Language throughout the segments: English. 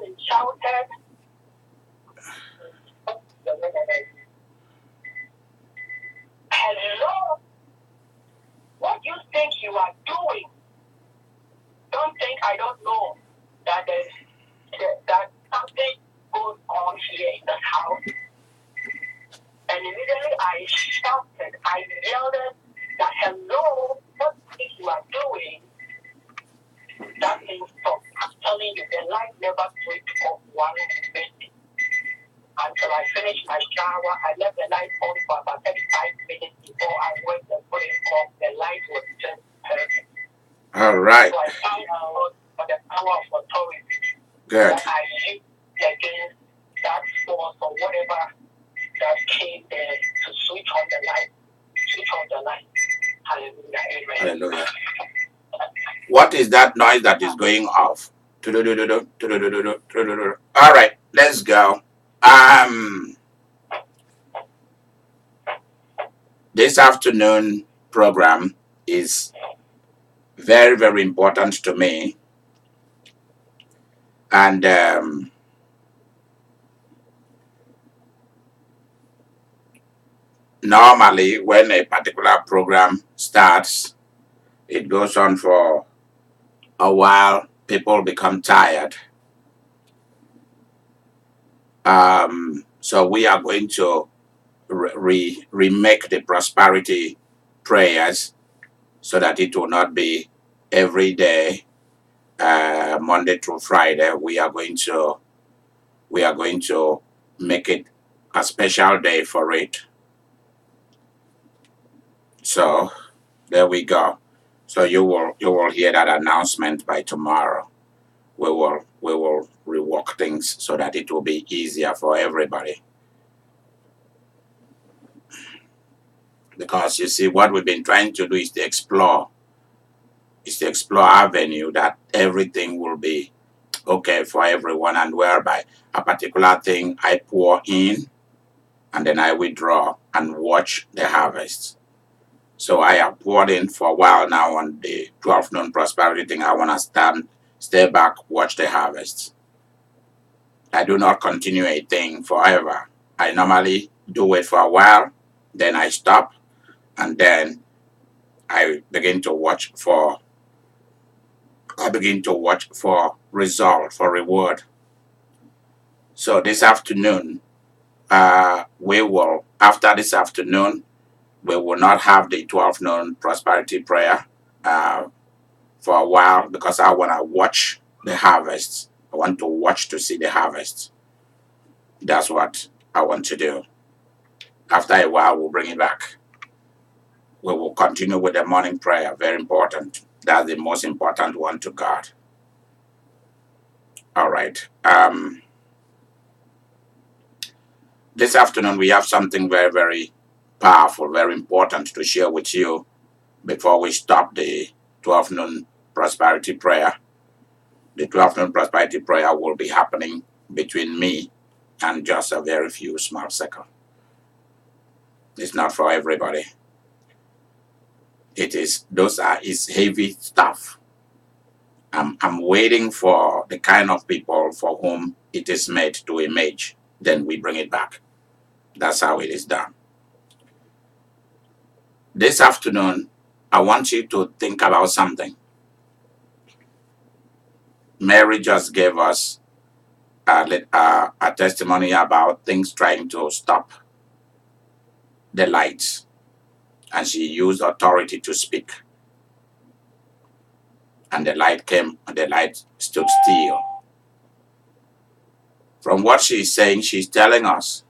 and shouted, "Hello, what do you think you are doing? Don't think I don't know that that something goes on here in the house." And immediately I shouted, I yelled that, "Hello, what do you think you are doing?" That means stop. I'm telling you, the light never switched off 1 minute. Until I finished my shower, I left the light on for about 35 minutes before I went and put it off. The light was just perfect. All right. So I thank God for the power of authority Good. that I used against that force or whatever that came there to switch on the light. Switch on the light. Hallelujah. Amen. Hallelujah. What is that noise that is going off? Tududududu, tududududu, tudududu. All right, let's go. This afternoon program is very, very important to me. And normally, when a particular program starts, it goes on for a while. People become tired. So we are going to remake the prosperity prayers so that it will not be every day, Monday through Friday. We are going to make it a special day for it. So there we go. So you will hear that announcement by tomorrow. We will rework things so that it will be easier for everybody. Because you see, what we've been trying to do is to explore avenue that everything will be okay for everyone, and whereby a particular thing I pour in and then I withdraw and watch the harvest. So I have poured in for a while now on the 12 noon prosperity thing. I want to stay back, watch the harvest. I do not continue a thing forever. I normally do it for a while, then I stop, and then I begin to watch for result, for reward. So this afternoon, after this afternoon, we will not have the 12 noon prosperity prayer uh, for a while, because I want to watch the harvest. I want to watch to see the harvest. That's what I want to do. After a while, we'll bring it back. We will continue with the morning prayer. Very important. That's the most important one to God. All right. This afternoon, we have something very, very powerful, very important to share with you before we stop the 12 noon prosperity prayer. The 12 noon prosperity prayer will be happening between me and just a very few small seconds. It's not for everybody. It's heavy stuff. I'm waiting for the kind of people for whom it is made to image. Then we bring it back. That's how it is done. This afternoon, I want you to think about something. Mary just gave us a testimony about things trying to stop the lights, and she used authority to speak. And the light came, and the light stood still. From what she's saying, she's telling us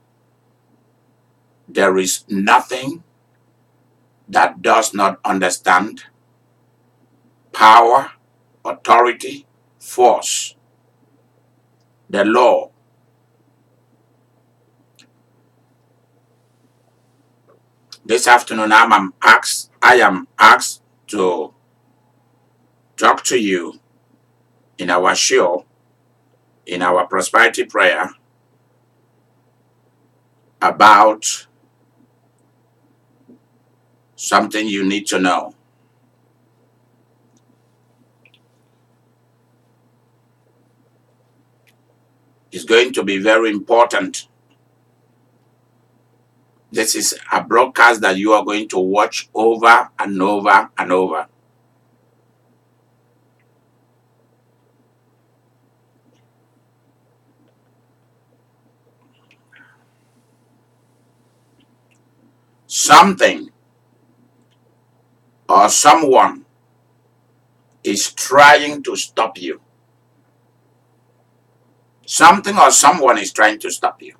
there is nothing that does not understand power, authority, force, the law. This afternoon, I am asked to talk to you in our show, in our prosperity prayer, about something you need to know. is going to be very important. This is a broadcast that you are going to watch over and over and over. Something or someone is trying to stop you. Something or someone is trying to stop you.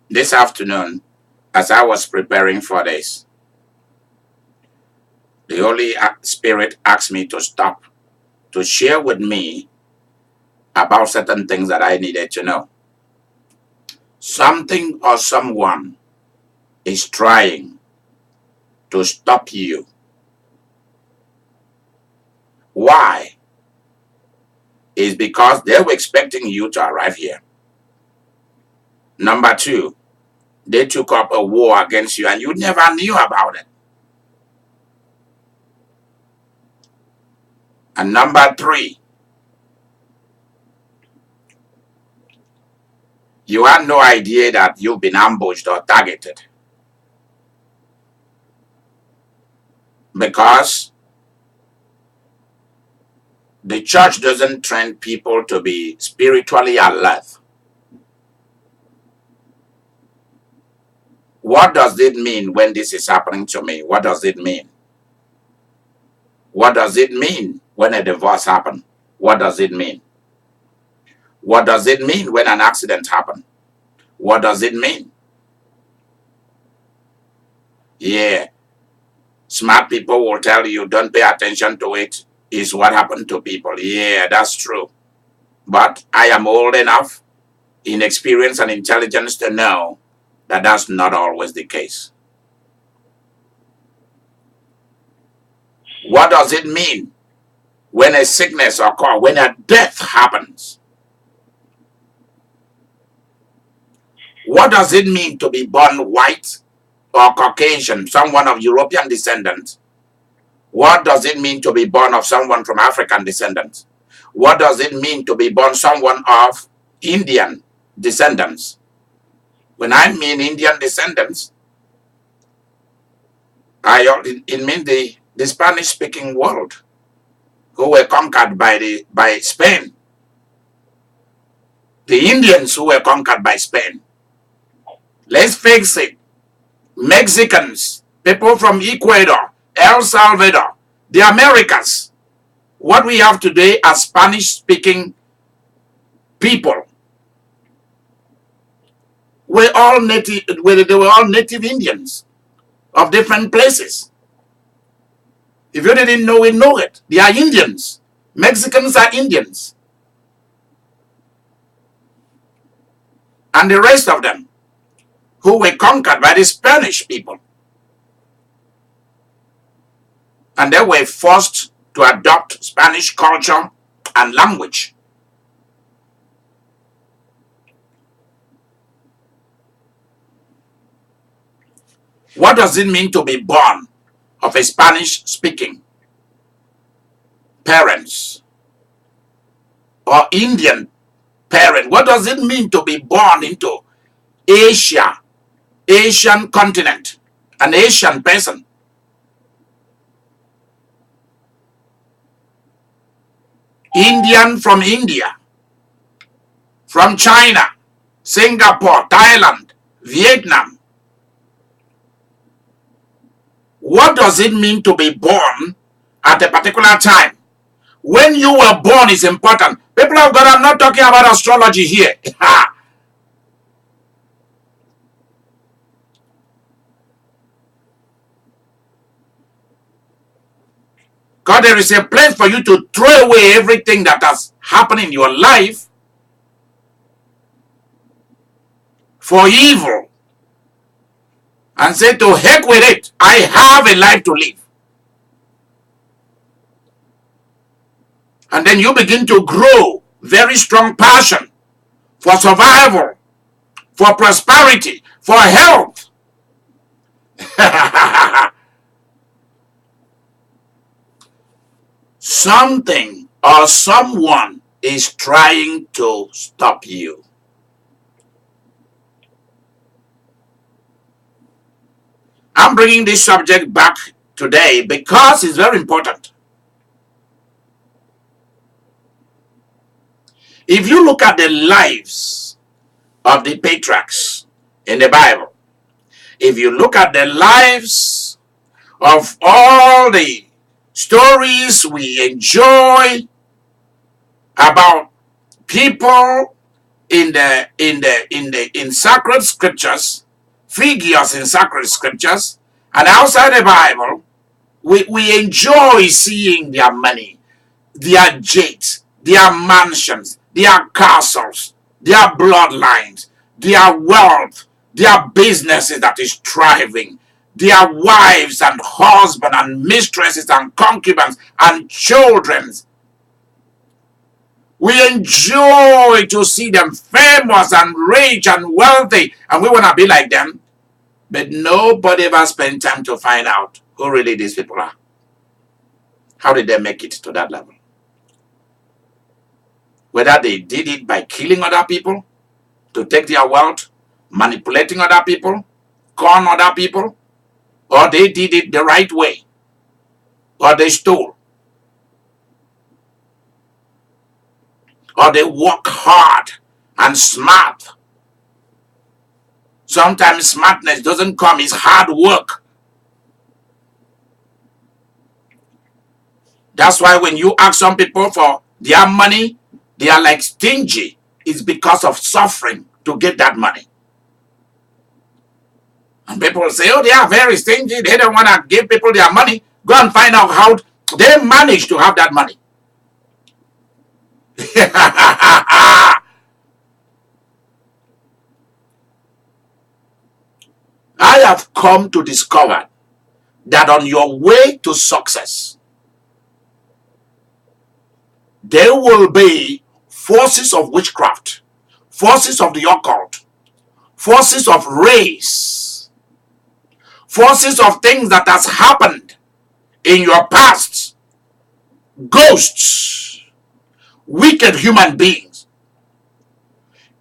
This afternoon, as I was preparing for this, the Holy Spirit asked me to stop, to share with me about certain things that I needed to know. Something or someone is trying to stop you. Why? Is because they were expecting you to arrive here. Number two, they took up a war against you and you never knew about it. And number three, you had no idea that you've been ambushed or targeted. Because the church doesn't train people to be spiritually alert. What does it mean when this is happening to me? What does it mean? What does it mean when a divorce happens? What does it mean? What does it mean when an accident happens? What does it mean? Yeah, smart people will tell you don't pay attention to it. It's what happened to people. Yeah, that's true. But I am old enough in experience and intelligence to know that that's not always the case. What does it mean when a sickness occurs, when a death happens? What does it mean to be born white or Caucasian, someone of European descent? What does it mean to be born of someone from African descendants? What does it mean to be born someone of Indian descendants? When I mean Indian descendants, it means the Spanish-speaking world who were conquered by Spain. The Indians who were conquered by Spain. Let's face it, Mexicans, people from Ecuador, El Salvador, the Americas, what we have today are Spanish-speaking people. They were all native Indians of different places. If you didn't know it, know it. They are Indians. Mexicans are Indians. And the rest of them who were conquered by the Spanish people. And they were forced to adopt Spanish culture and language. What does it mean to be born of a Spanish-speaking parents or Indian parent? What does it mean to be born into Asia, Asian continent, an Asian person? Indian from India, from China, Singapore, Thailand, Vietnam. What does it mean to be born at a particular time? When you were born is important. People of God, I'm not talking about astrology here. God, there is a place for you to throw away everything that has happened in your life for evil and say, to heck with it. I have a life to live. And then you begin to grow very strong passion for survival, for prosperity, for health. Something or someone is trying to stop you. I'm bringing this subject back today because it's very important. If you look at the lives of the patriarchs in the Bible, if you look at the lives of all the stories we enjoy about people in sacred scriptures, figures in sacred scriptures, and outside the Bible, we enjoy seeing their money, their jets, their mansions, their castles, their bloodlines, their wealth, their businesses that is thriving, their wives and husbands and mistresses and concubines and children. We enjoy to see them famous and rich and wealthy, and we want to be like them. But nobody ever spent time to find out who really these people are. How did they make it to that level? Whether they did it by killing other people to take their wealth, manipulating other people, con other people, or they did it the right way, or they stole, or they work hard and smart. Sometimes smartness doesn't come, it's hard work. That's why when you ask some people for their money, they are like stingy. It's because of suffering to get that money. And people say, oh, they are very stingy. They don't want to give people their money. Go and find out how they manage to have that money. I have come to discover that on your way to success, there will be forces of witchcraft, forces of the occult, forces of race, forces of things that has happened in your past, ghosts, wicked human beings,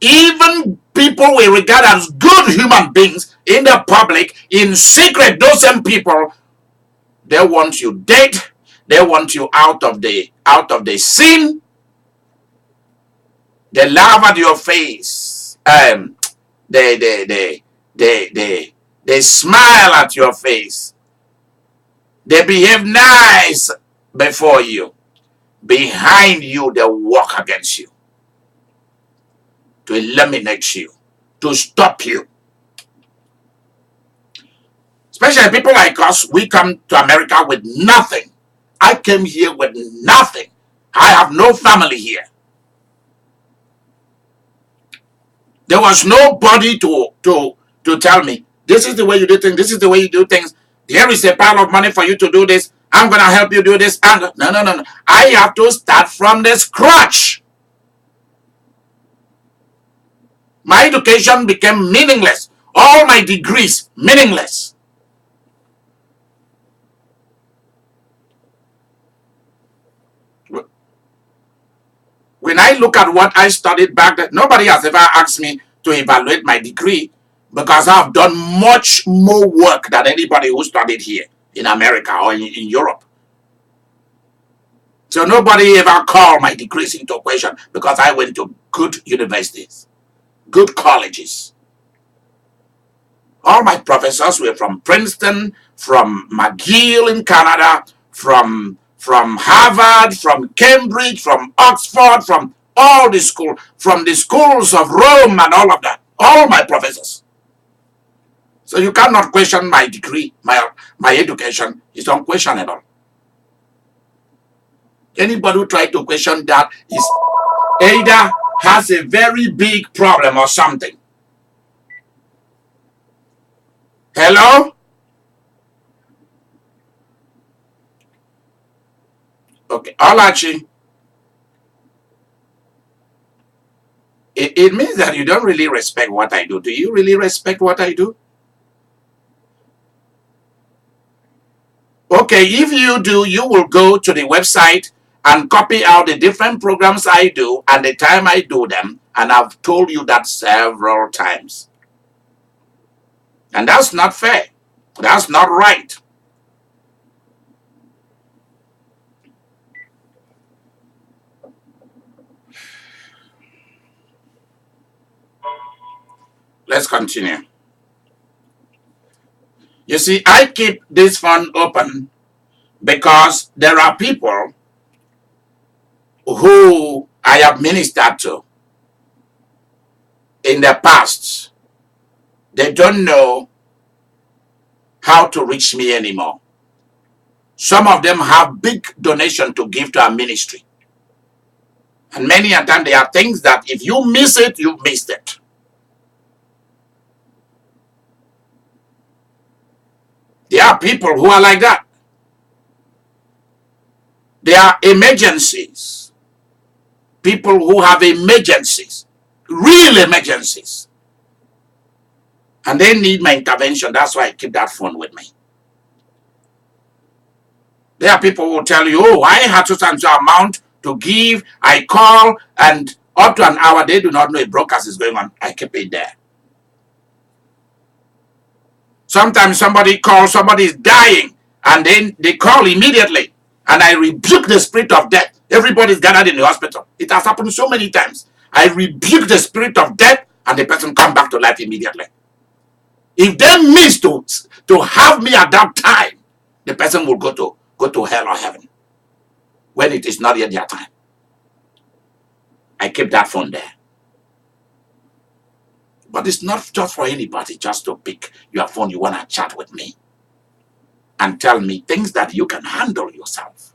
even people we regard as good human beings in the public, in secret, those same people, they want you dead, they want you out of the scene, they laugh at your face, they smile at your face, they behave nice before you. Behind you, they work against you to eliminate you, to stop you. Especially people like us, we come to America with nothing. I came here with nothing. I have no family here. There was nobody to tell me, this is the way you do things, this is the way you do things. Here is a pile of money for you to do this. I'm going to help you do this. And no. I have to start from the scratch. My education became meaningless. All my degrees, meaningless. When I look at what I studied back then, nobody has ever asked me to evaluate my degree because I've done much more work than anybody who studied here in America or in Europe. So nobody ever called my degrees into question because I went to good universities, good colleges. All my professors were from Princeton, from McGill in Canada, from Harvard, from Cambridge, from Oxford, from all the schools, from the schools of Rome and all of that. All my professors. So you cannot question my degree, my education is unquestionable. Anybody who tries to question that is either has a very big problem or something. Hello? Okay, Olachi. It means that you don't really respect what I do. Do you really respect what I do? Okay, if you do, you will go to the website and copy out the different programs I do and the time I do them. And I've told you that several times. And that's not fair. That's not right. Let's continue. You see, I keep this phone open because there are people who I have ministered to in the past. They don't know how to reach me anymore. Some of them have big donation to give to our ministry. And many a time there are things that if you miss it, you missed it. There are people who are like that. There are emergencies. People who have emergencies, real emergencies. And they need my intervention. That's why I keep that phone with me. There are people who will tell you, oh, I had such and so amount to give. I call, and up to an hour, they do not know a broadcast is going on. I keep it there. Sometimes somebody calls, somebody is dying, and then they call immediately. And I rebuke the spirit of death. Everybody's gathered in the hospital. It has happened so many times. I rebuke the spirit of death, and the person comes back to life immediately. If they miss to have me at that time, the person will go to hell or heaven when it is not yet their time. I keep that phone there. But it's not just for anybody just to pick your phone. You want to chat with me and tell me things that you can handle yourself.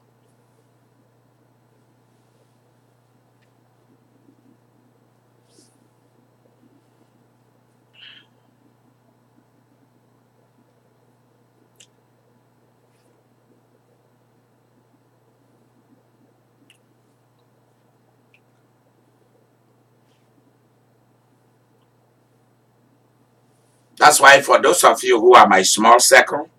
That's why for those of you who are my small circle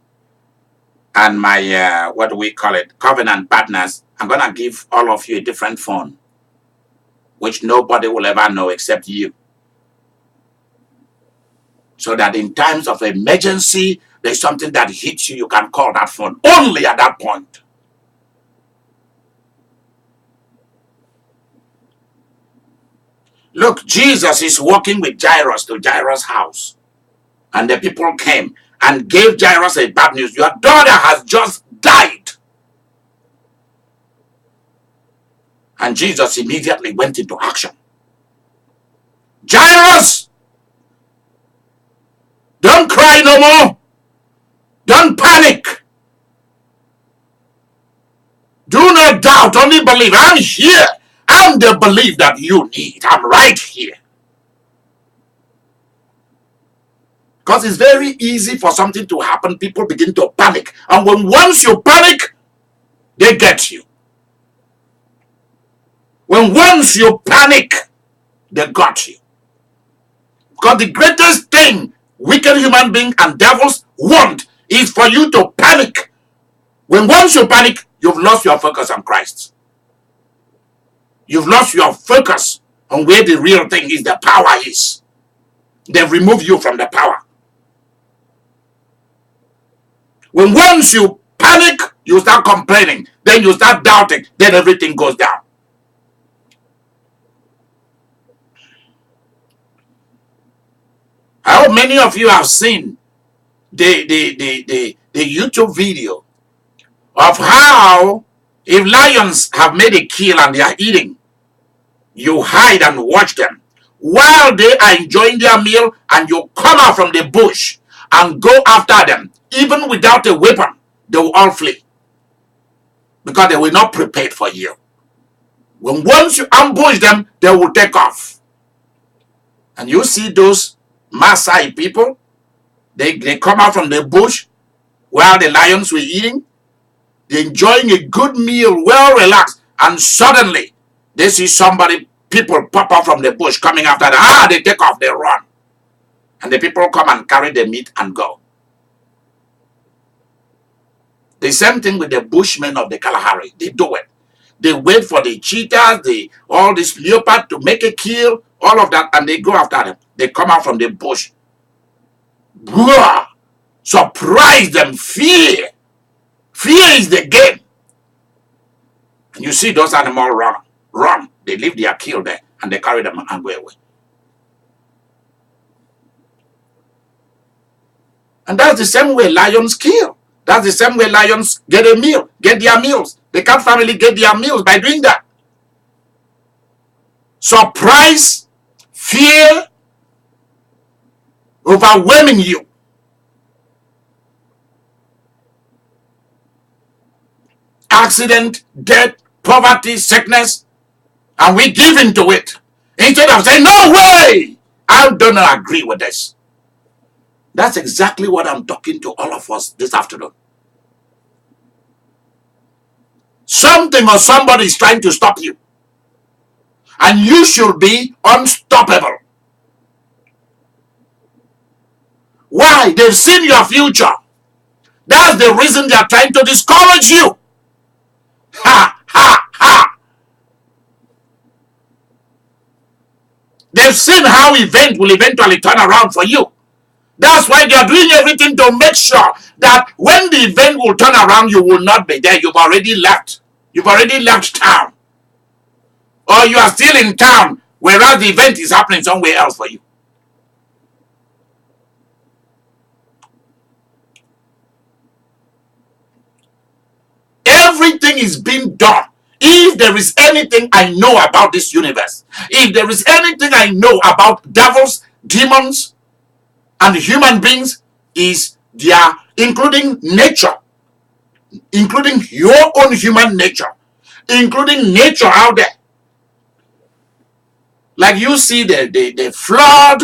and my, what do we call it, covenant partners, I'm going to give all of you a different phone, which nobody will ever know except you. So that in times of emergency, there's something that hits you, you can call that phone only at that point. Look, Jesus is walking with Jairus to Jairus' house. And the people came and gave Jairus a bad news. Your daughter has just died. And Jesus immediately went into action. Jairus, don't cry no more. Don't panic. Do not doubt, only believe. I'm here. I'm the belief that you need. I'm right here. Because it's very easy for something to happen. People begin to panic. And once you panic, they get you. Once you panic, they got you. Because the greatest thing wicked human beings and devils want is for you to panic. Once you panic, you've lost your focus on Christ. You've lost your focus on where the real thing is, the power is. They've removed you from the power. Once you panic, you start complaining. Then you start doubting. Then everything goes down. I hope many of you have seen the YouTube video of how if lions have made a kill and they are eating, you hide and watch them while they are enjoying their meal, and you come out from the bush and go after them. Even without a weapon, they will all flee because they were not prepared for you. Once you ambush them, they will take off. And you see those Maasai people, they come out from the bush while the lions were eating. They're enjoying a good meal, well relaxed, and suddenly they see people pop up from the bush coming after them. They take off, they run. And the people come and carry the meat and go. The same thing with the Bushmen of the Kalahari. They do it. They wait for the cheetahs, all this leopard to make a kill, all of that, and they go after them. They come out from the bush. Blah! Surprise them, fear. Fear is the game. And you see those animals run. They leave their kill there, and they carry them and go away. And that's the same way lions kill. That's the same way lions get a meal, get their meals. The cat family get their meals by doing that. Surprise, fear, overwhelming you. Accident, death, poverty, sickness, and we give into it. Instead of saying, no way, I do not agree with this. That's exactly what I'm talking to all of us this afternoon. Something or somebody is trying to stop you. And you should be unstoppable. Why? They've seen your future. That's the reason they are trying to discourage you. Ha, ha, ha. They've seen how event will eventually turn around for you. That's why they are doing everything to make sure that when the event will turn around, you will not be there. You've already left. You've already left town. Or you are still in town, whereas the event is happening somewhere else for you. Everything is being done. If there is anything I know about this universe, if there is anything I know about devils, demons, and human beings, is their, including nature, including your own human nature, including nature out there. Like you see the flood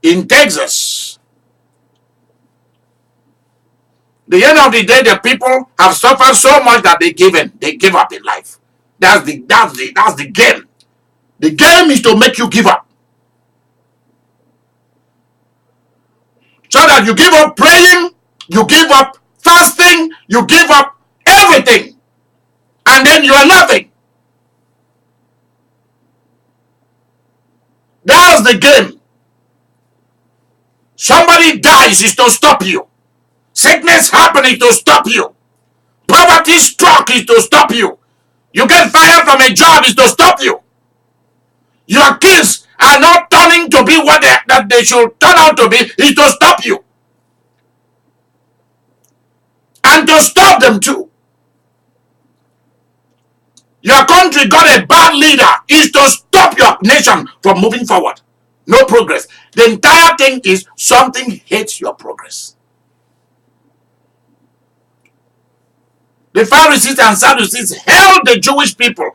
in Texas. The end of the day, the people have suffered so much that they give up in life. That's the game. The game is to make you give up. So that you give up praying, you give up fasting, you give up everything. And then you are nothing. That's the game. Somebody dies is to stop you. Sickness happening to stop you. Poverty struck is to stop you. You get fired from a job is to stop you. Your kids are not turning to be what that they should turn out to be is to stop you. And to stop them too. Your country got a bad leader is to stop your nation from moving forward. No progress. The entire thing is something hates your progress. The Pharisees and Sadducees held the Jewish people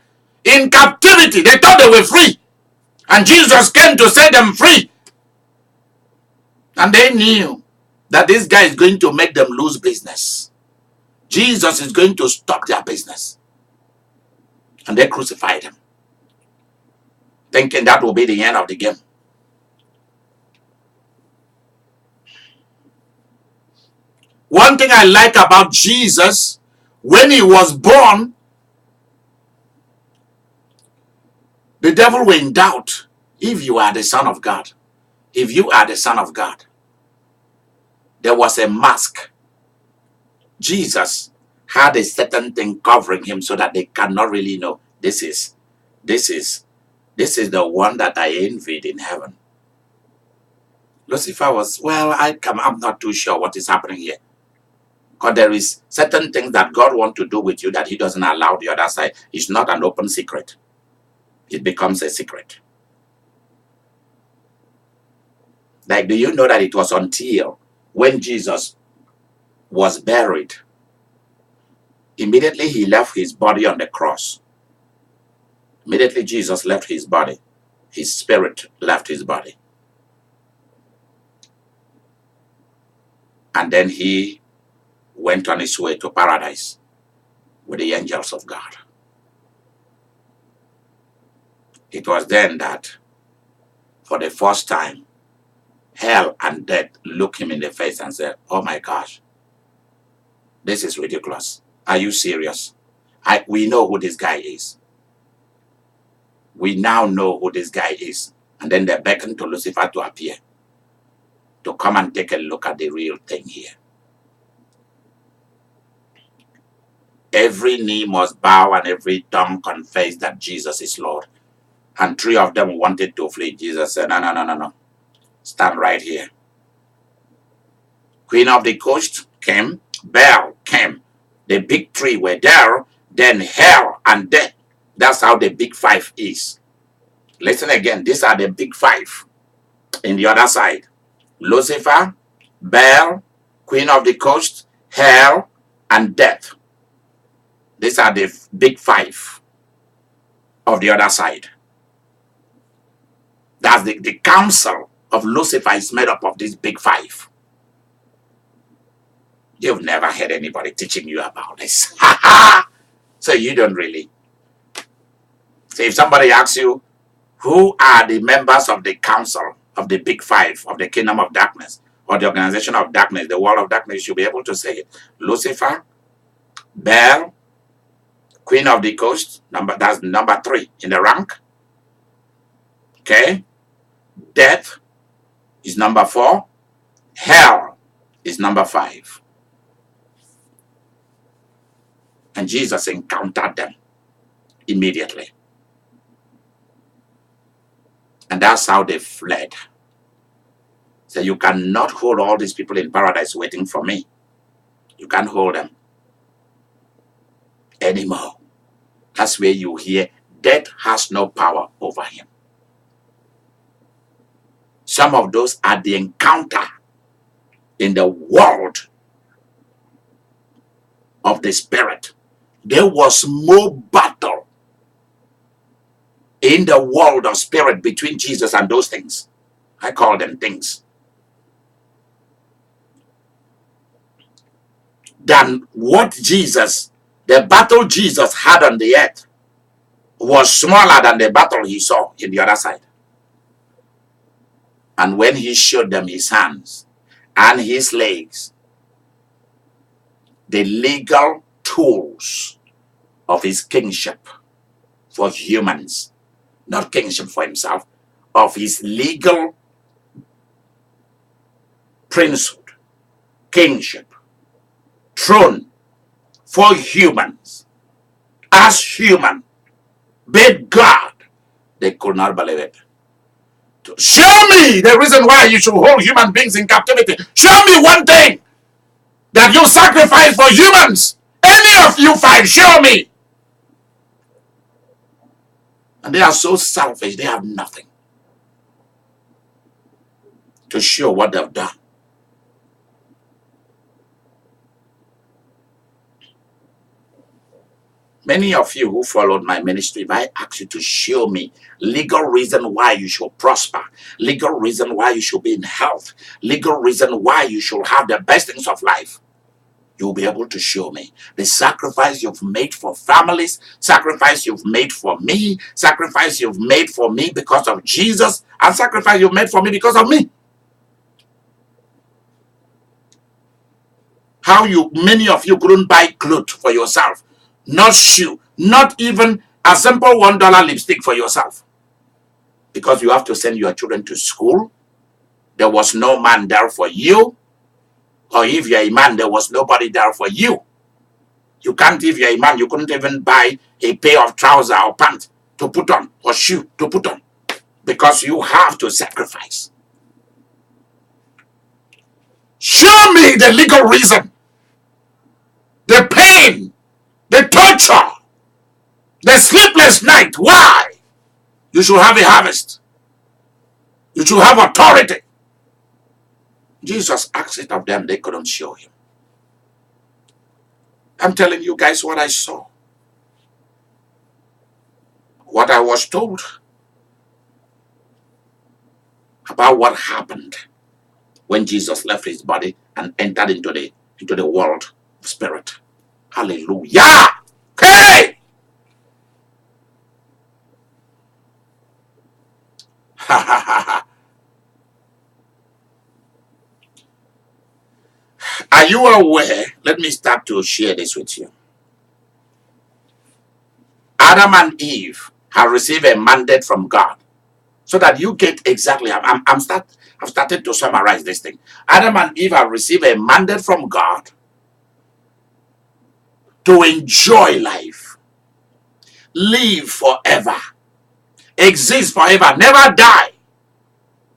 in captivity. They thought they were free. And Jesus came to set them free. And they knew that this guy is going to make them lose business. Jesus is going to stop their business. And they crucified him, thinking that will be the end of the game. One thing I like about Jesus, when he was born, the devil were in doubt if you are the Son of God. If you are the Son of God, there was a mask. Jesus had a certain thing covering him so that they cannot really know this is the one that I envied in heaven. Lucifer was, well, I'm not too sure what is happening here. Because there is certain things that God wants to do with you that he doesn't allow the other side. It's not an open secret. It becomes a secret. Like, do you know that it was until when Jesus was buried, immediately he left his body on the cross. Immediately Jesus left his body. His spirit left his body. And then he went on his way to paradise with the angels of God. It was then that, for the first time, hell and death looked him in the face and said, oh my gosh, This is ridiculous. Are you serious? We know who this guy is. We now know who this guy is. And then they beckon to Lucifer to appear, to come and take a look at the real thing here. Every knee must bow and every tongue confess that Jesus is Lord. And three of them wanted to flee. Jesus said, no. Stand right here. Queen of the Coast came. Baal came. The big three were there. Then hell and death. That's how the big five is. Listen again. These are the big five. In the other side, Lucifer, Baal, Queen of the Coast, hell, and death. These are the big five of the other side. That's the council of Lucifer is made up of these big five. You've never heard anybody teaching you about this. So you don't really. So if somebody asks you, who are the members of the council of the big five of the kingdom of darkness or the organization of darkness, the world of darkness, you should be able to say it. Lucifer, Baal, Queen of the Coast, that's number 3 in the rank. Okay? Death is number 4. Hell is number 5. And Jesus encountered them immediately. And that's how they fled. So you cannot hold all these people in paradise waiting for me. You can't hold them anymore. That's where you hear death has no power over him. Some of those are the encounter in the world of the spirit. There was more battle in the world of spirit between Jesus and those things. I call them things. Than what Jesus, the battle Jesus had on the earth, was smaller than the battle he saw in the other side. And when he showed them his hands and his legs, the legal tools of his kingship for humans, not kingship for himself, of his legal priesthood, kingship, throne for humans, as human, big God, they could not believe it. Show me the reason why you should hold human beings in captivity. Show me one thing that you sacrifice for humans. Any of you 5, show me. And they are so selfish, they have nothing to show what they've done. Many of you who followed my ministry, if I ask you to show me legal reason why you should prosper, legal reason why you should be in health, legal reason why you should have the best things of life, you'll be able to show me the sacrifice you've made for families, sacrifice you've made for me, sacrifice you've made for me because of Jesus, and sacrifice you've made for me because of me. How many of you couldn't buy clothes for yourself, not shoe, not even a simple $1 lipstick for yourself, because you have to send your children to school. There was no man there for you, or if you're a man, there was nobody there for you. You can't, if you're a man, you couldn't even buy a pair of trousers or pants to put on, or shoe to put on, because you have to sacrifice. Show me the legal reason, the pain, the torture, the sleepless night, why you should have a harvest. You should have authority. Jesus asked it of them, they couldn't show him. I'm telling you guys what I saw, what I was told about what happened when Jesus left his body and entered into the world of spirit. Hallelujah! Hey! Ha ha ha ha. Are you aware? Let me start to share this with you. Adam and Eve have received a mandate from God so that you get exactly. I've started to summarize this thing. Adam and Eve have received a mandate from God to enjoy life, live forever, exist forever, never die.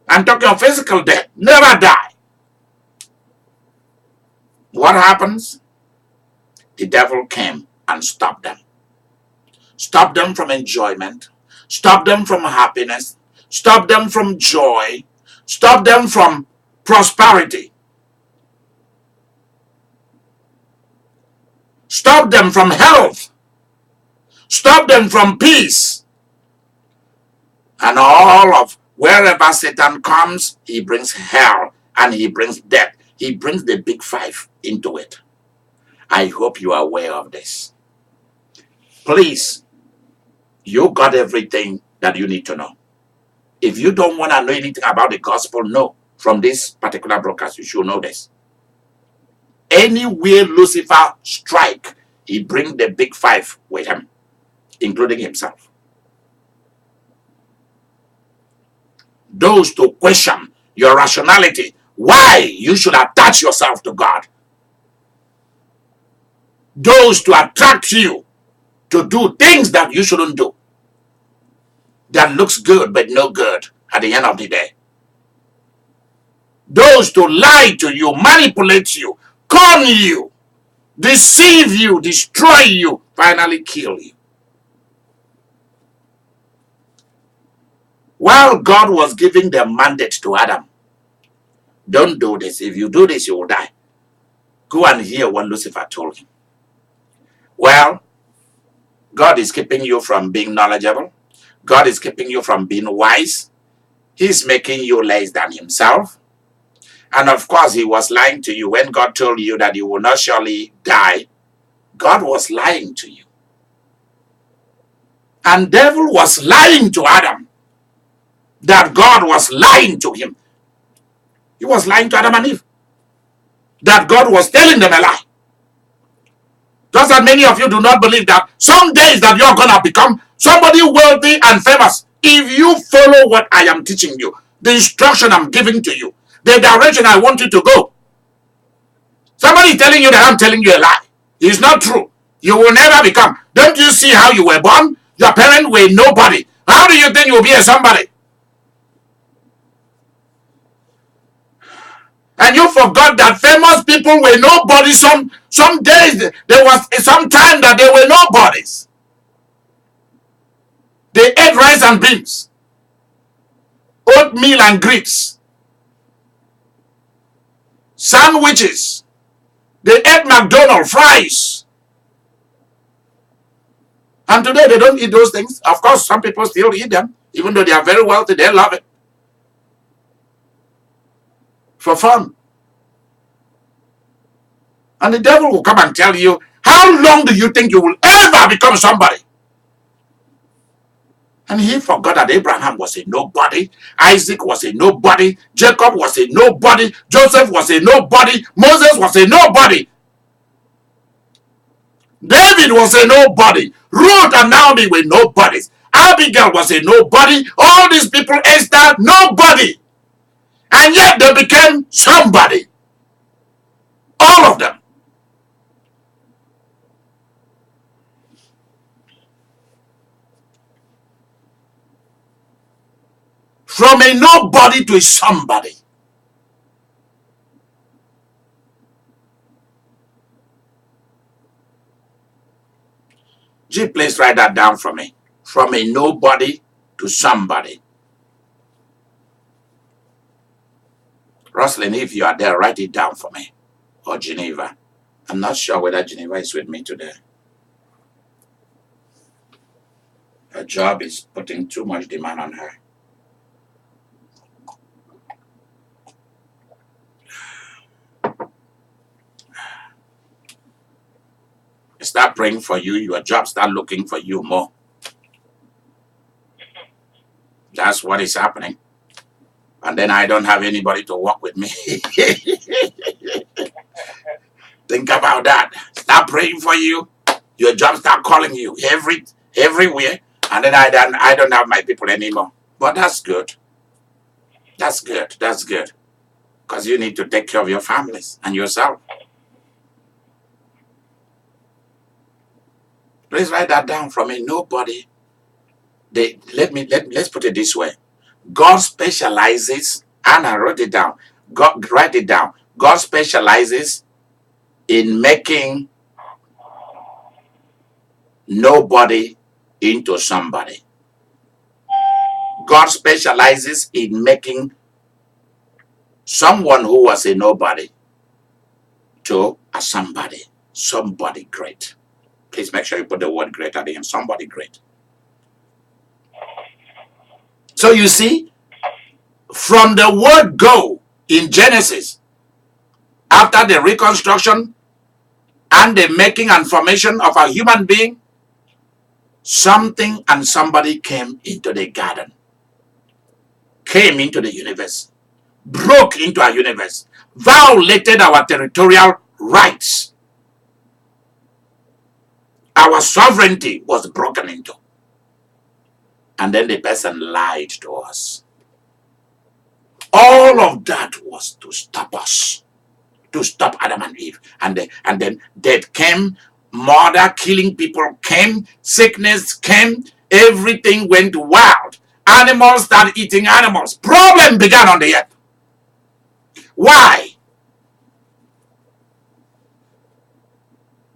I'm talking of physical death, never die. What happens? The devil came and stopped them. Stop them from enjoyment. Stop them from happiness. Stop them from joy. Stop them from prosperity. Stop them from health. Stop them from peace. And all of wherever Satan comes, he brings hell and he brings death. He brings the big five into it. I hope you are aware of this. Please, you got everything that you need to know. If you don't want to know anything about the gospel, no. From this particular broadcast, you should know this. Anywhere Lucifer strike, he brings the big five with him, including himself. Those to question your rationality, why you should attach yourself to God. Those to attract you to do things that you shouldn't do. That looks good but no good at the end of the day. Those to lie to you, manipulate you, con you, deceive you, destroy you, finally kill you. While God was giving the mandate to Adam, don't do this. If you do this, you will die. Go and hear what Lucifer told him. Well, God is keeping you from being knowledgeable. God is keeping you from being wise. He's making you less than himself. And of course, he was lying to you when God told you that you will not surely die. God was lying to you. And devil was lying to Adam that God was lying to him. He was lying to Adam and Eve. That God was telling them a lie. Just that many of you do not believe that some days that you're going to become somebody wealthy and famous. If you follow what I am teaching you, the instruction I'm giving to you, the direction I want you to go. Somebody telling you that I'm telling you a lie. It's not true. You will never become. Don't you see how you were born? Your parents were nobody. How do you think you will be a somebody? And you forgot that famous people were nobody. Some days, there was some time that they were nobodies. They ate rice and beans, oatmeal and grits, sandwiches. They ate McDonald's, fries. And today they don't eat those things. Of course, some people still eat them. Even though they are very wealthy, they love it. For fun. And the devil will come and tell you, how long do you think you will ever become somebody? And he forgot that Abraham was a nobody, Isaac was a nobody, Jacob was a nobody, Joseph was a nobody, Moses was a nobody. David was a nobody. Ruth and Naomi were nobodies. Abigail was a nobody. All these people, Esther, nobody. And yet they became somebody. All of them. From a nobody to a somebody. G, please write that down for me. From a nobody to somebody. Rosalind, if you are there, write it down for me. Or Geneva. I'm not sure whether Geneva is with me today. Her job is putting too much demand on her. Start praying for you. Your job start looking for you more. That's what is happening. And then I don't have anybody to work with me. Think about that. Start praying for you. Your job start calling you everywhere. And then I don't have my people anymore. But that's good. That's good. That's good. Because you need to take care of your families and yourself. Please write that down for me. Nobody. Let's put it this way. God specializes, and I wrote it down. God, write it down. God specializes in making nobody into somebody. God specializes in making someone who was a nobody to a somebody great. Please make sure you put the word great at the end, somebody great. So you see, from the word go in Genesis, after the reconstruction and the making and formation of a human being, something and somebody came into the garden, came into the universe, broke into our universe, violated our territorial rights. Our sovereignty was broken into. And then the person lied to us. All of that was to stop us, to stop Adam and Eve. And then death came, murder, killing people came, sickness came, everything went wild. Animals started eating animals. Problem began on the earth. Why?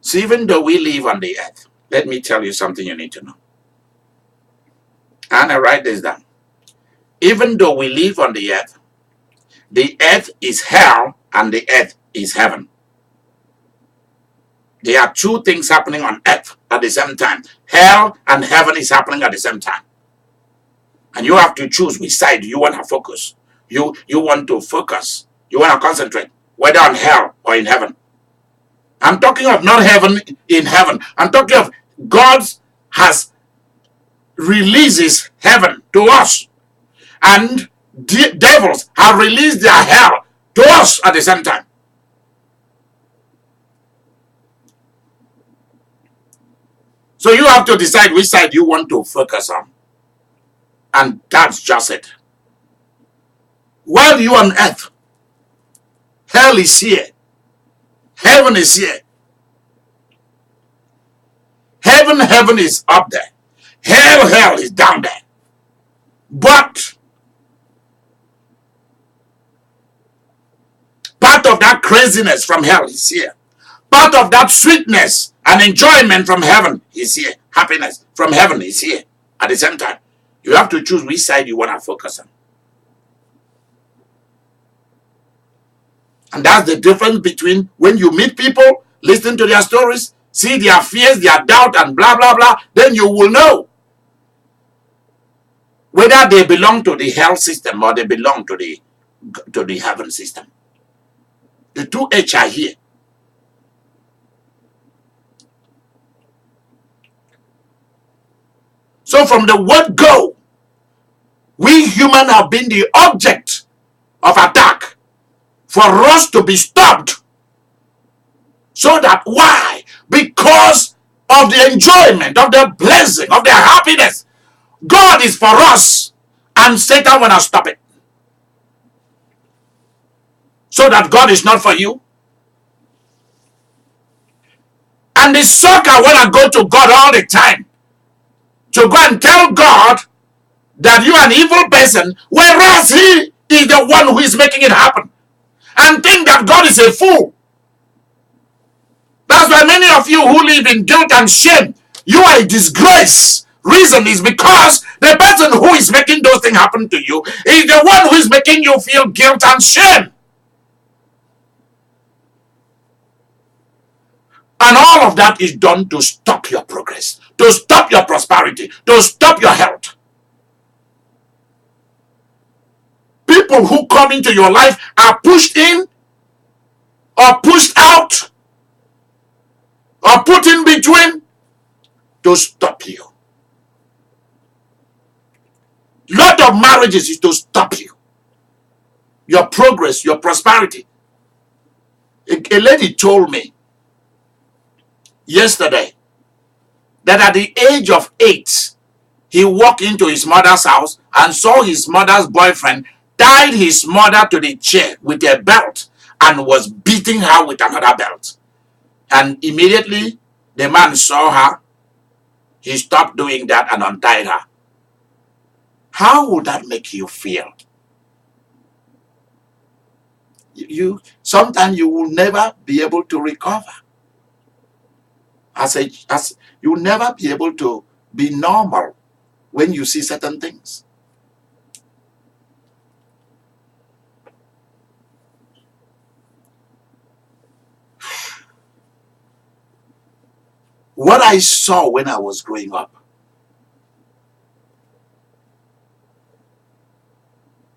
So even though we live on the earth, let me tell you something you need to know. And I write this down. Even though we live on the earth is hell and the earth is heaven. There are two things happening on earth at the same time. Hell and heaven is happening at the same time. And you have to choose which side you want to focus. You want to focus. You want to concentrate, whether on hell or in heaven. I'm talking of not heaven in heaven. I'm talking of God has releases heaven to us. And devils have released their hell to us at the same time. So you have to decide which side you want to focus on. And that's just it. While you're on earth, hell is here. Heaven is here. Heaven is up there. Hell is down there. But part of that craziness from hell is here. Part of that sweetness and enjoyment from heaven is here. Happiness from heaven is here. At the same time, you have to choose which side you want to focus on. And that's the difference between when you meet people, listen to their stories, see their fears, their doubt, and blah, blah, blah, then you will know whether they belong to the hell system or they belong to the heaven system. The two H are here. So from the word go, we human have been the object of attack for us to be stopped. So that why? Because of the enjoyment, of the blessing, of the happiness. God is for us and Satan will not stop it. So that God is not for you. And the sucker want to go to God all the time. To go and tell God that you are an evil person, whereas he is the one who is making it happen. And think that God is a fool. That's why many of you who live in guilt and shame, you are a disgrace. Reason is because the person who is making those things happen to you is the one who is making you feel guilt and shame. And all of that is done to stop your progress, to stop your prosperity, to stop your health. People who come into your life are pushed in or pushed out or put in between to stop you. Lot of marriages is to stop you. Your progress, your prosperity. A lady told me yesterday that at the age of 8, he walked into his mother's house and saw his mother's boyfriend tied his mother to the chair with a belt and was beating her with another belt. And immediately the man saw her, he stopped doing that and untied her. How would that make you feel? You sometimes you will never be able to recover. As you'll never be able to be normal when you see certain things. What I saw when I was growing up,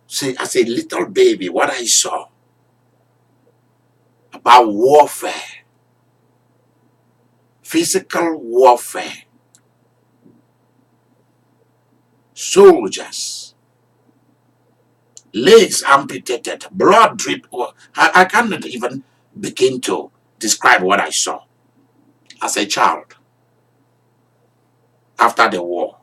see, as a little baby, what I saw about warfare, physical warfare, soldiers, legs amputated, blood drip. I cannot even begin to describe what I saw as a child after the war.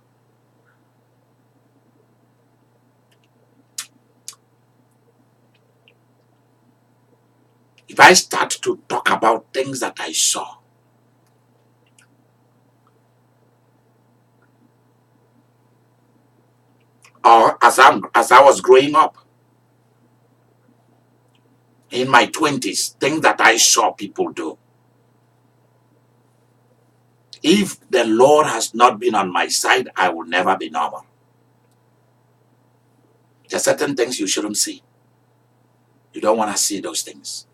If I start to talk about things that I saw, or as I was growing up, in my 20s, things that I saw people do. If the Lord has not been on my side, I will never be normal. There are certain things you shouldn't see. You don't want to see those things.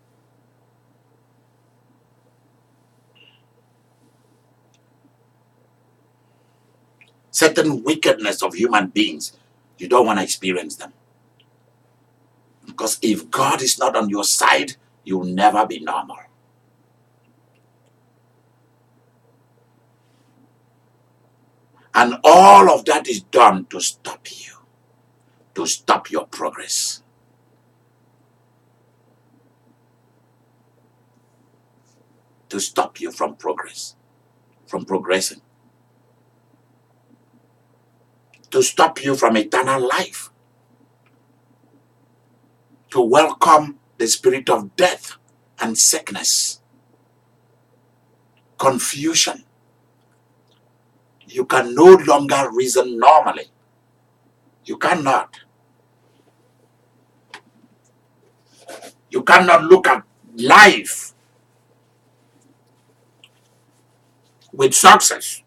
Certain wickedness of human beings, you don't want to experience them. Because if God is not on your side, you'll never be normal. And all of that is done to stop you, to stop your progress. To stop you from progress, from progressing. To stop you from eternal life. To welcome the spirit of death and sickness, confusion. You can no longer reason normally. You cannot. You cannot look at life with success.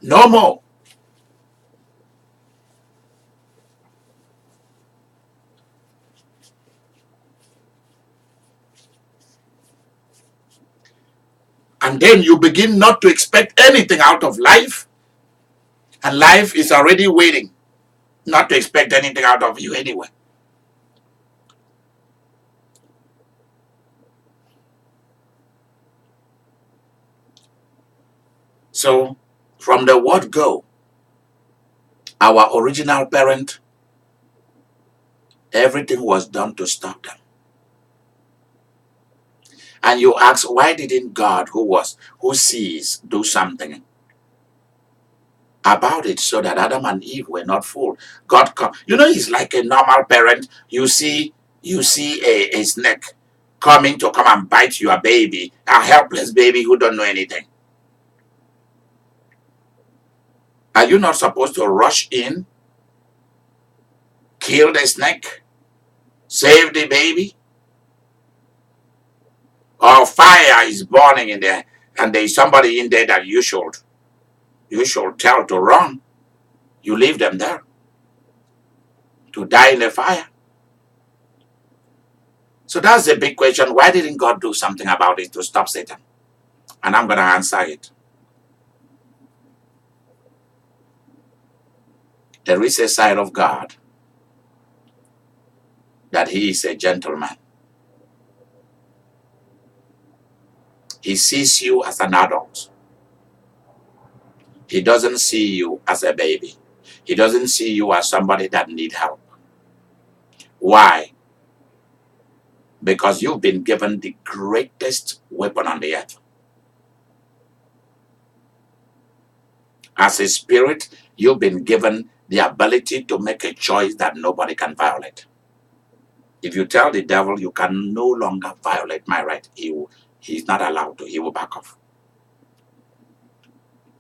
No more. And then you begin not to expect anything out of life. And life is already waiting not to expect anything out of you anyway. So, from the word go, our original parent, everything was done to stop them. And you ask, why didn't God, who sees, do something about it so that Adam and Eve were not fooled? God come. He's like a normal parent. You see a snake coming to come and bite your baby, a helpless baby who don't know anything. Are you not supposed to rush in, kill the snake, save the baby? Or fire is burning in there and there is somebody in there that you should tell to run. You leave them there to die in the fire. So that's the big question. Why didn't God do something about it to stop Satan? And I'm going to answer it. There is a side of God that he is a gentleman. He sees you as an adult. He doesn't see you as a baby. He doesn't see you as somebody that needs help. Why? because you've been given the greatest weapon on the earth. As a spirit, you've been given the ability to make a choice that nobody can violate. If you tell the devil you can no longer violate my right, he's not allowed to. He will back off.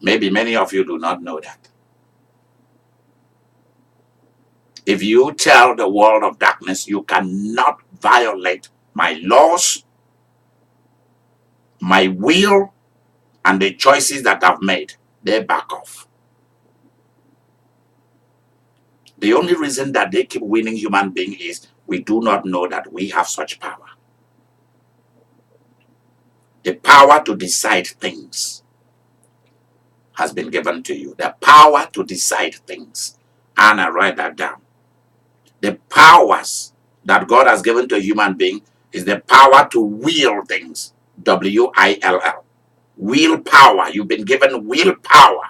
Maybe many of you do not know that. If you tell the world of darkness you cannot violate my laws, my will, and the choices that I've made, they back off. The only reason that they keep winning human beings is we do not know that we have such power. The power to decide things has been given to you. The power to decide things. Anna, write that down. The powers that God has given to a human being is the power to will things. W-I-L-L. Willpower. You've been given willpower.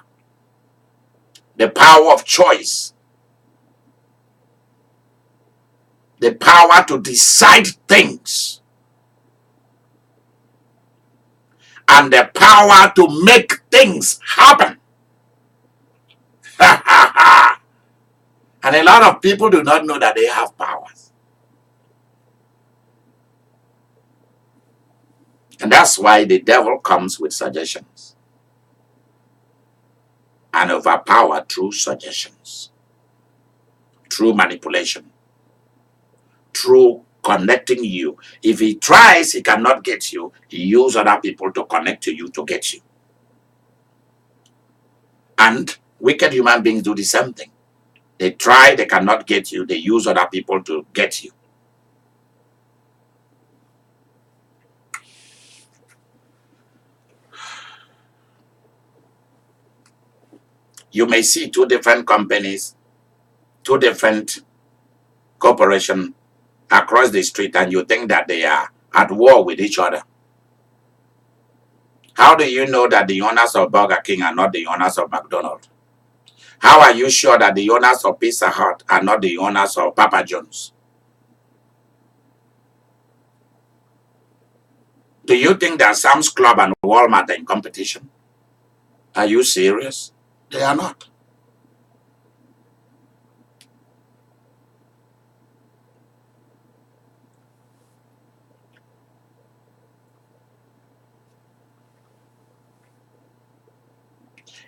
The power of choice. The power to decide things. And the power to make things happen. And a lot of people do not know that they have powers. And that's why the devil comes with suggestions and overpower through suggestions, through manipulation, through connecting you. If he tries, he cannot get you. He uses other people to connect to you to get you. And wicked human beings do the same thing. They try, they cannot get you. They use other people to get you. You may see two different companies, two different corporations across the street, and you think that they are at war with each other. How do you know that the owners of Burger King are not the owners of McDonald's? How are you sure that the owners of Pizza Hut are not the owners of Papa John's? Do you think that Sam's Club and Walmart are in competition? Are you serious? They are not.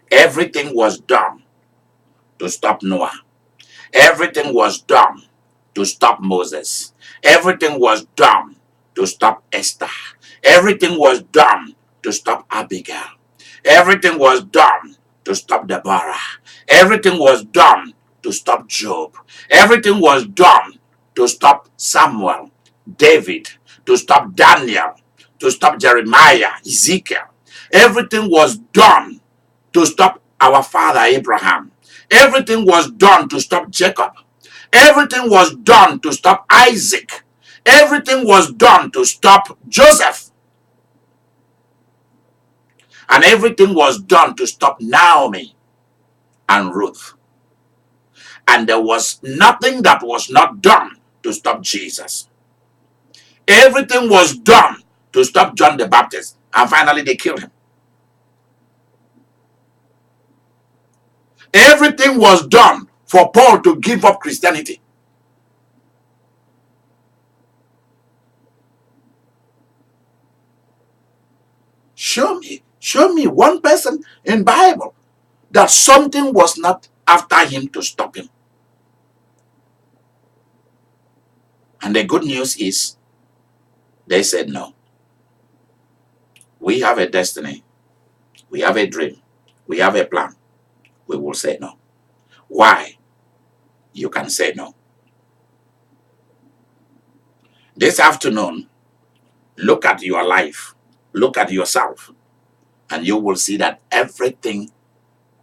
Everything was done to stop Noah. Everything was done to stop Moses. Everything was done to stop Esther. Everything was done to stop Abigail. Everything was done to stop Deborah. Everything was done to stop Job. Everything was done to stop Samuel, David, to stop Daniel, to stop Jeremiah, Ezekiel. Everything was done to stop our father Abraham. Everything was done to stop Jacob. Everything was done to stop Isaac. Everything was done to stop Joseph. And everything was done to stop Naomi and Ruth. And there was nothing that was not done to stop Jesus. Everything was done to stop John the Baptist. And finally they killed him. Everything was done for Paul to give up Christianity. Show me one person in Bible that something was not after him to stop him. And the good news is, they said no. We have a destiny. We have a dream. We have a plan. We will say no. Why? You can say no. This afternoon, look at your life. Look at yourself. And you will see that everything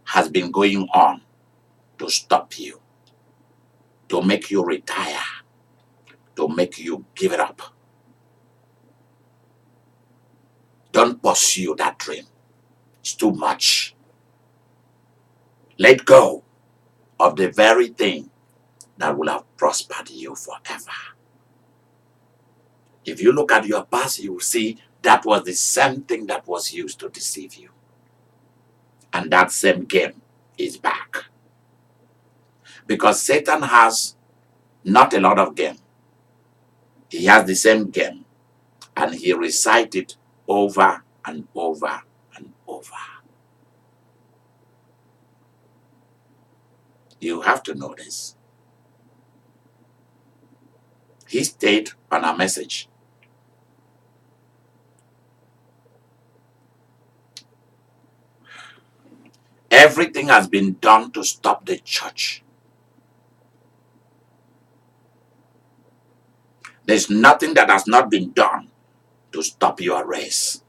has been going on to stop you, to make you retire, to make you give it up. Don't pursue that dream. It's too much. Let go of the very thing that will have prospered you forever. If you look at your past, you will see that was the same thing that was used to deceive you. And that same game is back. Because Satan has not a lot of game. He has the same game. And he recites it over and over and over. You have to know this. He stayed on a message. Everything has been done to stop the church. There's nothing that has not been done to stop your race.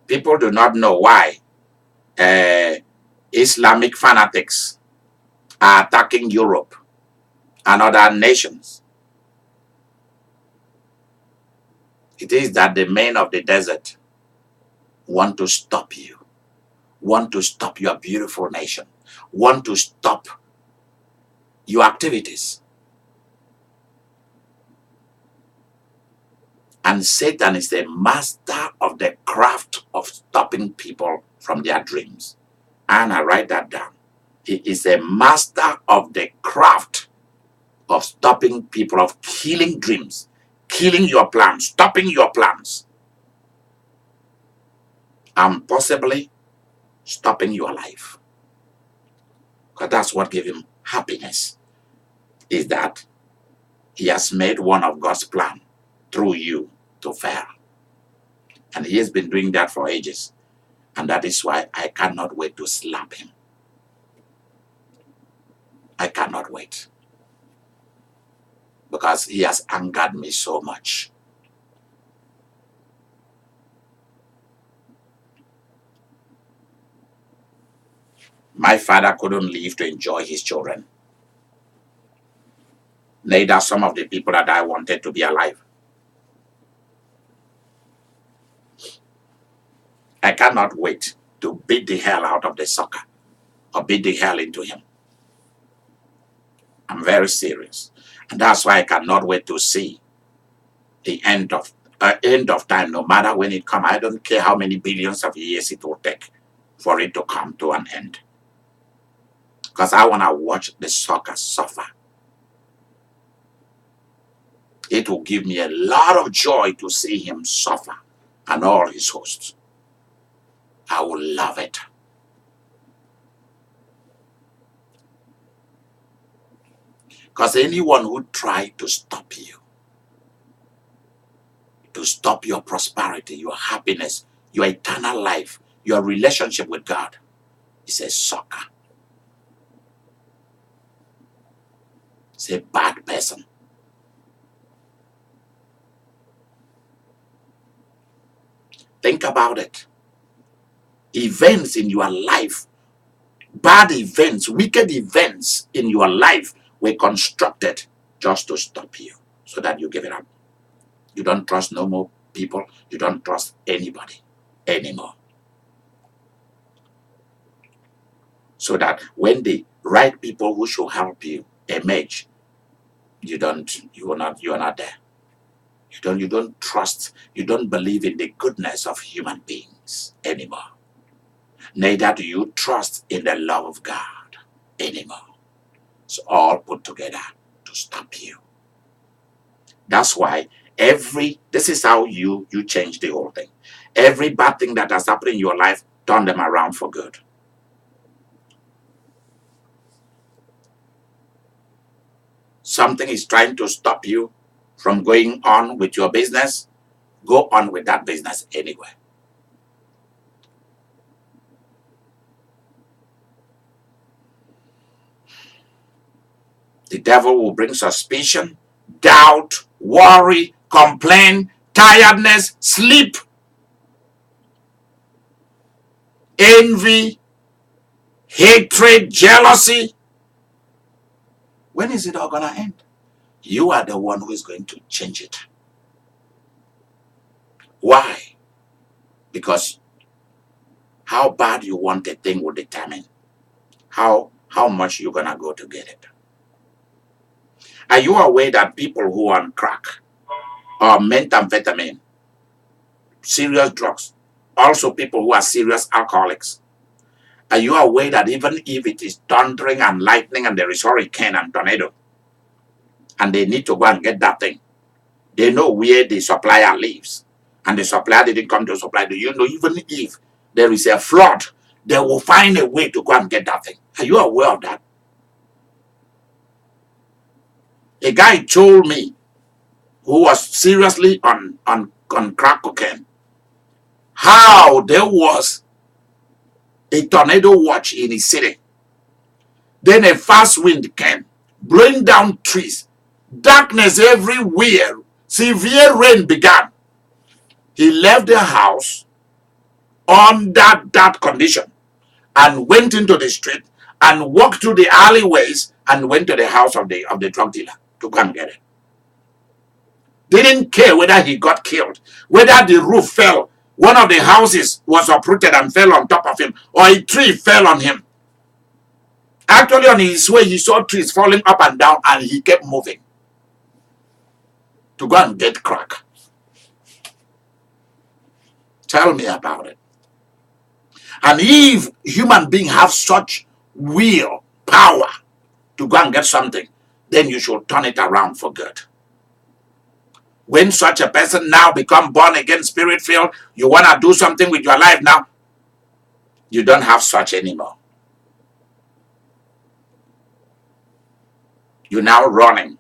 People do not know why Islamic fanatics are attacking Europe and other nations. It is that the men of the desert want to stop you, want to stop your beautiful nation, want to stop your activities. And Satan is the master of the craft of stopping people from their dreams. And I write that down. He is a master of the craft of stopping people, of killing dreams, killing your plans, stopping your plans, and possibly stopping your life. Because that's what gives him happiness, is that he has made one of God's plan through you to fail. And he has been doing that for ages. And that is why I cannot wait to slap him. I cannot wait. Because he has angered me so much. My father couldn't live to enjoy his children. Neither some of the people that I wanted to be alive. I cannot wait to beat the hell out of the sucker or beat the hell into him. I'm very serious. And that's why I cannot wait to see the end of time, no matter when it comes. I don't care how many billions of years it will take for it to come to an end. Because I want to watch the sucker suffer. It will give me a lot of joy to see him suffer and all his hosts. I will love it. Because anyone who tries to stop you, to stop your prosperity, your happiness, your eternal life, your relationship with God, is a sucker. It's a bad person. Think about it. Events in your life, bad events, wicked events in your life were constructed just to stop you so that you give it up. You don't trust no more people. You don't trust anybody anymore. So that when the right people who should help you emerge, you are not there. You don't trust, you don't believe in the goodness of human beings anymore. Neither do you trust in the love of God anymore. It's all put together to stop you. That's why this is how you change the whole thing. Every bad thing that has happened in your life, turn them around for good. Something is trying to stop you from going on with your business, go on with that business anyway. The devil will bring suspicion, doubt, worry, complaint, tiredness, sleep, envy, hatred, jealousy. When is it all going to end? You are the one who is going to change it. Why? Because how bad you want a thing will determine how much you're going to go to get it. Are you aware that people who are on crack or methamphetamine, serious drugs, also people who are serious alcoholics, are you aware that even if it is thundering and lightning and there is hurricane and tornado, and they need to go and get that thing, they know where the supplier lives, and the supplier didn't come to supply? Do you know even if there is a flood, they will find a way to go and get that thing? Are you aware of that? A guy told me who was seriously on crack cocaine how there was a tornado watch in his city. Then a fast wind came, blowing down trees, darkness everywhere, severe rain began. He left the house under that condition and went into the street and walked through the alleyways and went to the house of the drug dealer to go and get it. Didn't care whether he got killed, whether the roof fell, one of the houses was uprooted and fell on top of him, or a tree fell on him. Actually, on his way, he saw trees falling up and down, and he kept moving to go and get crack. Tell me about it. And if human beings have such will, power to go and get something, then you should turn it around for good. When such a person now become born again, spirit filled, you want to do something with your life now, you don't have such anymore. You're now running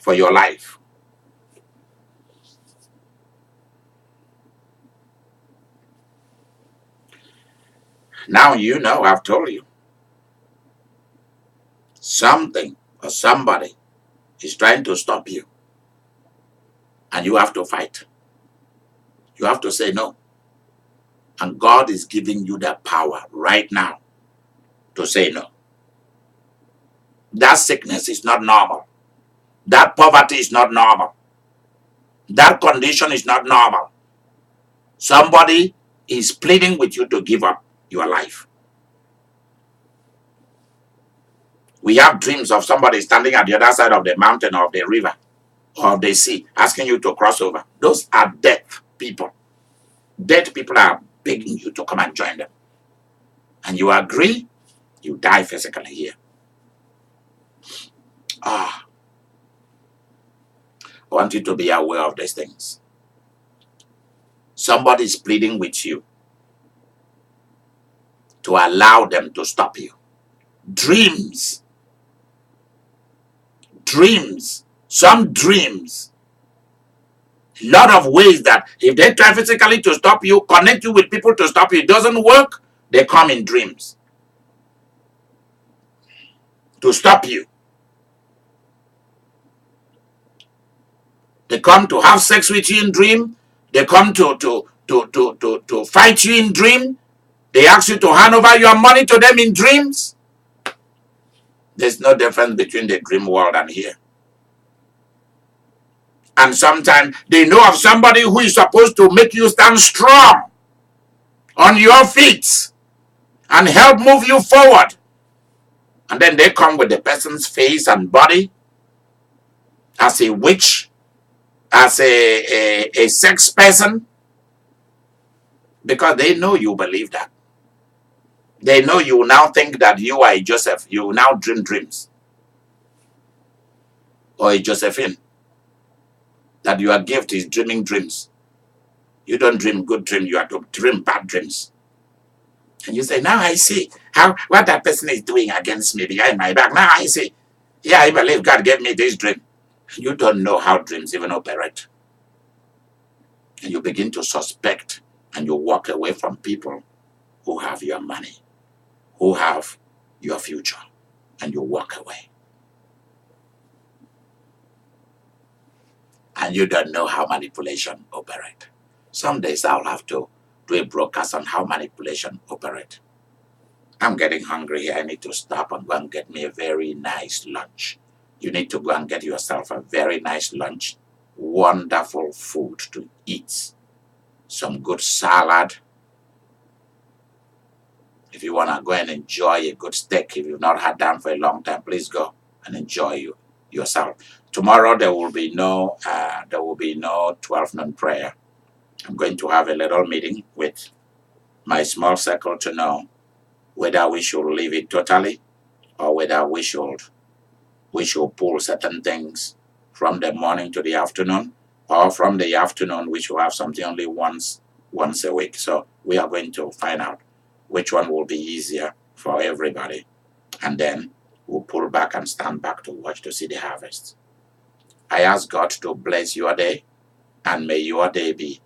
for your life. Now you know, I've told you. Something or somebody is trying to stop you. And you have to fight. You have to say no. And God is giving you that power right now to say no. That sickness is not normal. That poverty is not normal. That condition is not normal. Somebody is pleading with you to give up your life. We have dreams of somebody standing at the other side of the mountain or of the river or of the sea asking you to cross over. Those are dead people. Dead people are begging you to come and join them. And you agree, you die physically here. I want you to be aware of these things. Somebody is pleading with you to allow them to stop you. Dreams. Some dreams. A lot of ways that if they try physically to stop you, connect you with people to stop you, it doesn't work, they come in dreams to stop you. They come to have sex with you in dream. They come to fight you in dream. They ask you to hand over your money to them in dreams. There's no difference between the dream world and here. And sometimes they know of somebody who is supposed to make you stand strong on your feet and help move you forward. And then they come with the person's face and body as a witch, as a sex person, because they know you believe that. They know you now think that you are a Joseph. You now dream dreams. Or a Josephine. That your gift is dreaming dreams. You don't dream good dreams. You are to dream bad dreams. And you say, now I see what that person is doing against me behind my back. Now I see. Yeah, I believe God gave me this dream. You don't know how dreams even operate. And you begin to suspect and you walk away from people who have your money, who have your future, and you walk away. And you don't know how manipulation operates. Some days I'll have to do a broadcast on how manipulation operates. I'm getting hungry here. I need to stop and go and get me a very nice lunch. You need to go and get yourself a very nice lunch. Wonderful food to eat. Some good salad. If you want to go and enjoy a good steak, if you've not had that for a long time, please go and enjoy yourself. Tomorrow there will be no 12 noon prayer. I'm going to have a little meeting with my small circle to know whether we should leave it totally or whether we should pull certain things from the morning to the afternoon, or from the afternoon we should have something only once a week. So we are going to find out which one will be easier for everybody, and then we'll pull back and stand back to watch to see the harvest. I ask God to bless your day, and may your day be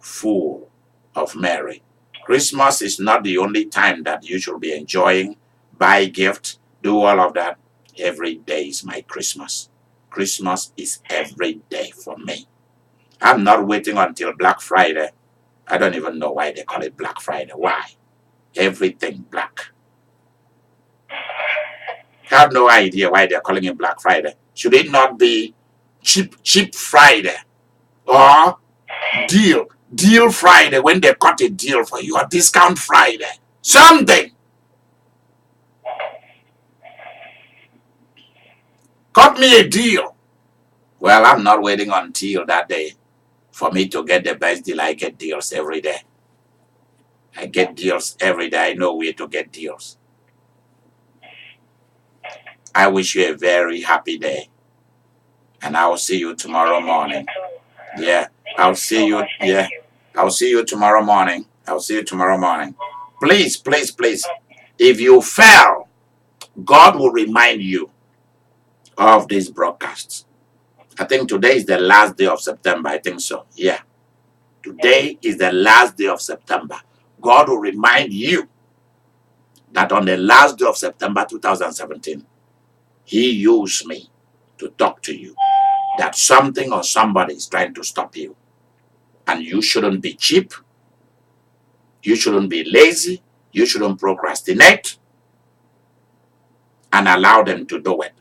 full of Mary. Christmas is not the only time that you should be enjoying, buy gifts, do all of that. Every day is my Christmas. Christmas is every day for me. I'm not waiting until Black Friday. I don't even know why they call it Black Friday. Why? Everything black. I have no idea why they're calling it Black Friday. Should it not be cheap Friday or deal Friday, when they cut a deal for you, or discount Friday? Something. Cut me a deal. Well, I'm not waiting until that day for me to get the best deal. I get deals every day. I get deals every day. I know where to get deals. I wish you a very happy day. And I will see you tomorrow morning. Yeah, I'll see you. Yeah, I'll see you tomorrow morning. I'll see you tomorrow morning. Please, please, please. If you fail, God will remind you of these broadcasts. I think today is the last day of September. I think so. Yeah. Today is the last day of September. God will remind you that on the last day of September 2017, He used me to talk to you that something or somebody is trying to stop you. And you shouldn't be cheap. You shouldn't be lazy. You shouldn't procrastinate and allow them to do it.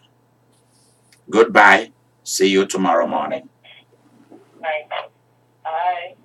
Goodbye. See you tomorrow morning. Bye.